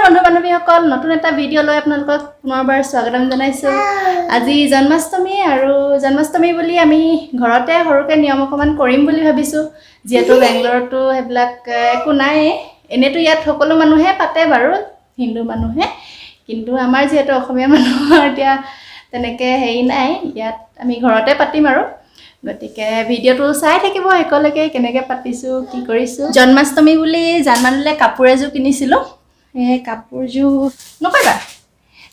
বন্ধু বান্ধৱীসকল নতুন এটা ভিডিঅ' লৈ আপোনালোকক পুনৰবাৰ স্বাগতম জনাইছো আজি জন্মাষ্টমী আৰু জন্মাষ্টমী বুলি আমি ঘৰতে সৰুকে নিয়ম অকমান কৰিম বুলি ভাবিছো যেহেতু বেংগলৰতো হেবিলাক একো নাই এনেটো ইয়াত সকলো মানুহে পাতে বাৰু হিন্দু মানুহে কিন্তু আমাৰ যেহেতু অসমীয়া মানুহৰ এতিয়া তেনেকে হেই নাই ইয়াত আমি ঘৰতে পাতিম আৰু গতিকে ভিডিঅ'টো চাই থাকিব একলৈকে কেনেকে পাতিছো কি কৰিছো জন্মাষ্টমী বুলি জানমানলে কাপোৰ এজো কিনিছিলো এই কাপোৰজু নকইবা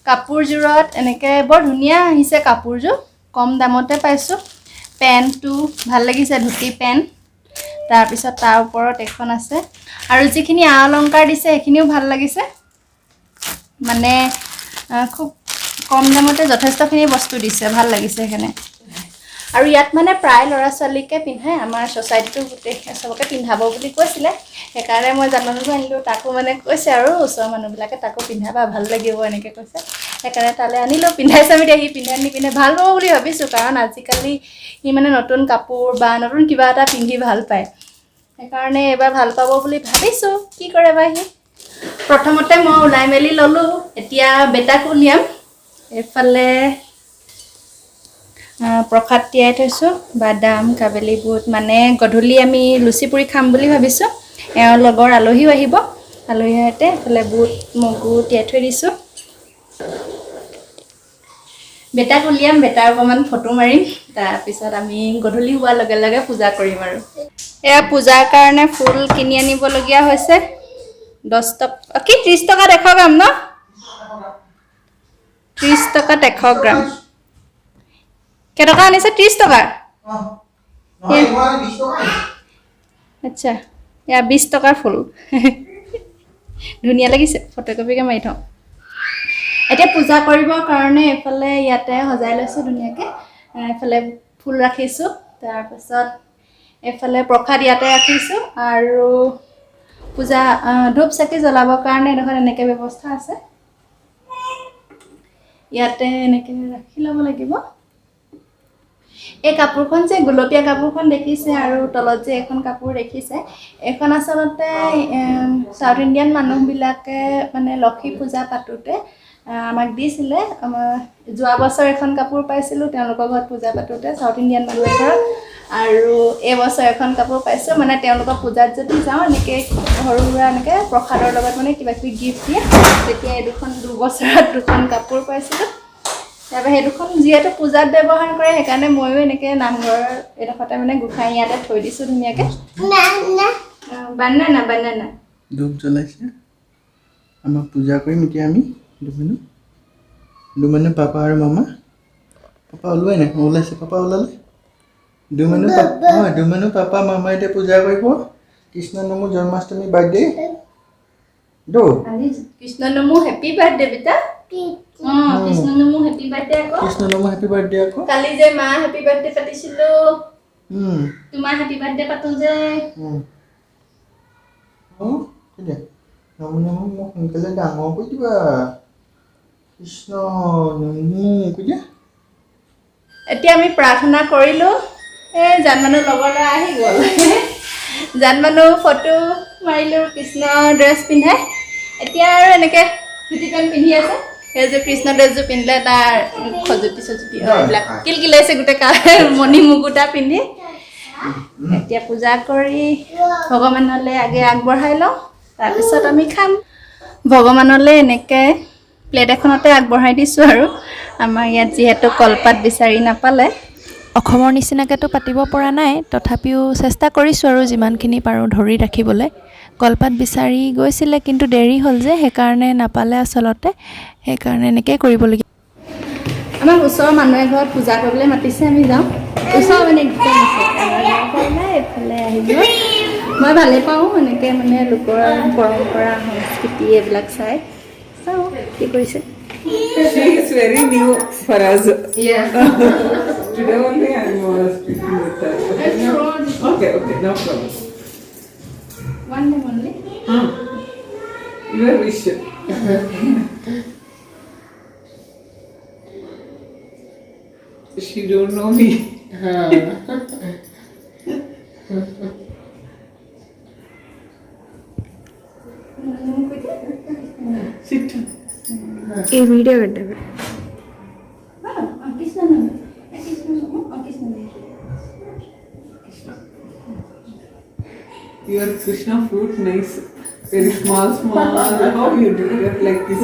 কাপোৰজুৰত এনেকে বৰ ধুনিয়া আহিছে কাপোৰজু কম দামতে পাইছো পেন্টটো ভাল লাগিছে ধুতি পেন্ট তাৰ পিছত তাৰ ওপৰত এখন আছে আৰু যিখিনি অলংকাৰ দিছে এখিনিও ভাল লাগিছে মানে খুব কম দামতে যথেষ্টখিনি বস্তু দিছে ভাল লাগিছে এখানে আৰু ইয়াত মানে প্ৰায় লৰা ছোৱালীকে পিন্ধাই আমাৰ সোসাইটিটো গুটে সবকে পিন্ধাব বুলি কৈছিলে হেকাৰে মই জানমানটো আনিলো তাকো মানে কৈছে আৰু ওচৰ মানুহবিলাকে তাকো পিন্ধাবা ভাল লাগিব এনেকে কৈছে হেকাৰে তালে আনিলো পিন্ধাইছে আমি দেখি পিন্ধানি পিনে ভাল হ'ব বুলি ভাবিছো কাৰণ আজিকালি ই মানে নতুন কাপোৰ বা নতুন কিবা এটা পিন্ধি ভাল পায় হেকাৰণে এবাৰ ভাল পাব বুলি ভাবিছো কি কৰে বাহি প্ৰথমতে মই উলাই মেলি ললো এতিয়া বেটাক উলিয়াম এফালে প্ৰখাদ তিয়াই থৈছো বাদাম কাবেলি বুট মানে গধুলি আমি লুচি পুৰি খাম বুলি ভাবিছো এৰ লগৰ আলহীও আহিব আলহীহতে ফলে বুট মগু তিয়াই থৈ দিছো বেটাক উলিয়াম বেটাৰ অকমান ফটো মাৰিম তাৰ পিছত আমি গধুলি হোৱা লগে লগে পূজা কৰিম আৰু এয়া পূজাৰ কাৰণে ফুল কিনি আনিব লগিয়া হৈছে 10 টকা কি 30 টকা 100 গ্ৰাম ন 30 টকা 100 গ্ৰাম কেটকা আনিছে 30 টকা আচ্ছা ইয়া 20 টকাৰ ফুল ধুনিয়া লাগিছে ফটোকপিকে মাৰি থওঁ এতিয়া পূজা কৰিবৰ কাৰণে এফালে ইয়াতে সজাই লৈছো ধুনিয়াকে এফালে ফুল ৰাখিছো তাৰ পাছত এফালে প্ৰখাদ ইয়াতে ৰাখিছো আৰু পূজা ধূপ চাকি জ্বলাবৰ কাৰণে দেখোন এনেকে ব্যৱস্থা আছে ইয়াতে এনেকে ৰাখি ল'ব লাগিব এই কাপোৰখন যে গুলপীয়া কাপোৰখন দেখিছে আৰু তলত যে এখন কাপোৰ দেখিছে এখন আসলতে সাউথ ইন্ডিয়ান মানুহবিলাকে মানে লক্ষী পূজা পাতোতে আমাক দিছিলে যোৱা বছৰ এখন কাপোৰ পাইছিলো তেওঁলোকৰ ঘৰত পূজা পাতোতে সাউথ ইন্ডিয়ান মানুহৰ ঘৰত আৰু এই বছৰ এখন কাপোৰ পাইছো মানে তেওঁলোকৰ পূজাত যদি যাও এনেকে হৰুৰা এনেকে প্ৰখাদৰ লগত মানে কিবা কিবি গিফট দিয়ে তেতিয়া এই দুখন দুবছৰত দুখন কাপোৰ পাইছিলো তাৰ বাহিৰে দুখন যেহেতু পূজাত ব্যৱহাৰ কৰে হেকাৰণে ময়ো এনেকে নামঘৰৰ এডখতে মানে গুখাই ইয়াতে থৈ দিছো ধুনিয়াকে বানানা ধূপ জ্বলাইছে আমাৰ পূজা কৰিম এতিয়া আমি দুমানে পাপা আৰু মামা পাপা ওলাই নাই ওলাইছে পাপা ওলালে দুমানো পাপা মামা এতিয়া পূজা কৰিব কৃষ্ণ নমো জন্মাষ্টমী বাৰ্থডে দো কৃষ্ণ নমো হ্যাপি বাৰ্থডে বেটা কৃষ্ণ নমো হ্যাপি বাৰ্থডে আকৌ কৃষ্ণ নমো হ্যাপি বাৰ্থডে আকৌ কালি যে মা হ্যাপি বাৰ্থডে পাতিছিলো তোমাৰ হ্যাপি বাৰ্থডে পাতো যে কিদে নমো নমো মোক সোনকালে ডাঙৰ কৰি দিবা কৃষ্ণ নমো কিদে এতিয়া আমি প্ৰাৰ্থনা কৰিলো এই জানমানু লগৰলৈ আহি গ'ল জানমানু ফটো মাৰিলো কৃষ্ণ ড্ৰেছ পিন্ধাই এতিয়া আৰু এনেকে ধুতি পেন পিন্ধি আছে এই যে কৃষ্ণ ড্ৰেছটো পিন্ধিলে তাৰ খজুতি সজুতি এইবিলাক কিলকিলাইছে গোটে মণি মুকুটা পিন্ধি এতিয়া পূজা কৰি ভগৱানলৈ আগে আগবঢ়াই লওঁ তাৰ পিছত আমি খাম ভগৱানলৈ এনেকে প্লেট এখনতে আগবঢ়াই দিছো আৰু আমাৰ ইয়াত যেহেতু কলপাত বিচাৰি নাপালে অসমৰ নিচিনাকেতো পাতিব পৰা নাই তথাপিও চেষ্টা কৰিছো আৰু যিমানখিনি পাৰো ধৰি ৰাখিবলৈ কলপাত বিচাৰি গৈছিলে কিন্তু দেৰি হ'ল যে হেকাৰণে নাপালে আসলতে হেকাৰণে এনেকৈ কৰিবলগীয়া আমাৰ ওচৰৰ মানুহে ঘৰত পূজা কৰিবলৈ মাতিছে আমি যাওঁ ওচৰ মানে একদম আছে এইফালে আহিব মই ভালে পাওঁ এনেকৈ মানে লোকৰ পৰম্পৰা সংস্কৃতি এইবিলাক চাই চাওঁ কি কৰিছে She is very new for us. Yeah. Today only I was speaking with her. Okay, no problem. One name only. Your wish. She don't know me. Sit. এই ভিডিও করতে Your Krishna fruit, nice. Very small. How you do it like this?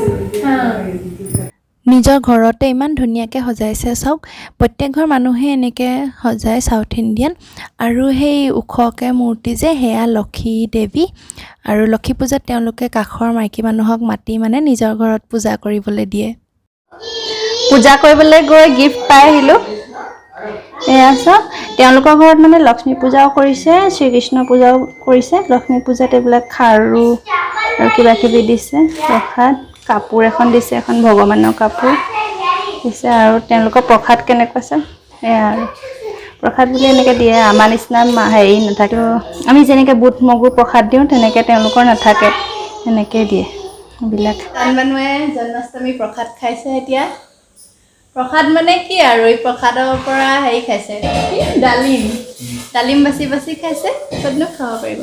নিজৰ ঘৰতে ইমান ধুনীয়াকৈ সজাইছে চাওক প্ৰত্যেক ঘৰ মানুহে এনেকৈ সজায় সাউথ ইণ্ডিয়ান আৰু সেই ওখকৈ মূৰ্তি যে হেয়া লক্ষী দেৱী আৰু লক্ষী পূজাত তেওঁলোকে কাষৰ মাইকী মানুহক মাতি মানে নিজৰ ঘৰত পূজা কৰিবলৈ দিয়ে পূজা কৰিবলৈ গৈ গিফ্ট পাই আহিলোঁ এয়া চাওক তেওঁলোকৰ ঘৰত মানে লক্ষ্মী পূজাও কৰিছে শ্ৰীকৃষ্ণ পূজাও কৰিছে লক্ষ্মী পূজাত এইবিলাক খাৰু আৰু কিবা কিবি দিছে প্ৰসাদ কাপোৰ এখন দিছে এখন ভগৱানৰ কাপোৰ দিছে আৰু তেওঁলোকৰ প্ৰসাদ কেনেকুৱা আছে এয়া আৰু প্ৰসাদ বুলি এনেকৈ দিয়ে আমাৰ নিচিনা হেৰি নাথাকে আমি যেনেকৈ বুট মগুৰ প্ৰসাদ দিওঁ তেনেকৈ তেওঁলোকৰ নাথাকে এনেকৈ দিয়ে এইবিলাক মানুহে জন্মাষ্টমী প্ৰসাদ খাইছে এতিয়া প্ৰসাদ মানে কি আৰু এই প্ৰসাদৰ পৰা হেৰি খাইছে ডালিম বাচি বাচি খাইছে ক'তনো খাব পাৰিব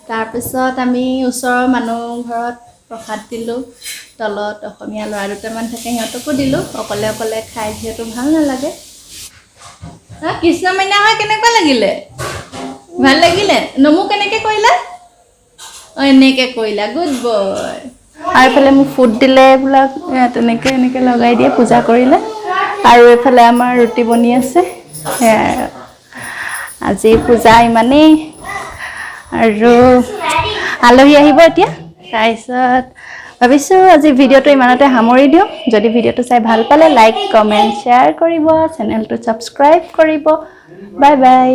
তাৰপিছত আমি ওচৰৰ মানুহ ঘৰত প্ৰসাদ দিলোঁ তলত অসমীয়া ল'ৰা দুটামান থাকে সিহঁতকো দিলোঁ অকলে অকলে খাই যিহেতু ভাল নালাগে কৃষ্ণ মইনা হয় কেনেকুৱা লাগিলে ভাল লাগিলে নমু কেনেকৈ কৰিলা অঁ এনেকৈ কৰিলা গুড বয় আৰু এইফালে মোক ফুড দিলে এইবিলাক তেনেকৈ এনেকৈ লগাই দিয়ে পূজা কৰিলে আৰু এইফালে আমাৰ ৰুটি বনি আছে সেয়াই আজি পূজা ইমানেই আৰু আলহী আহিব এতিয়া তাৰপিছত ভাবিছোঁ আজি ভিডিঅ'টো ইমানতে সামৰি দিওঁ যদি ভিডিঅ'টো চাই ভাল পালে লাইক কমেণ্ট শ্বেয়াৰ কৰিব চেনেলটো ছাবস্ক্ৰাইব কৰিব bye bye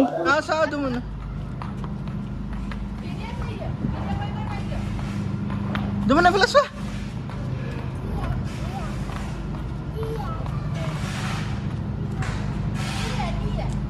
Duman na pala siya.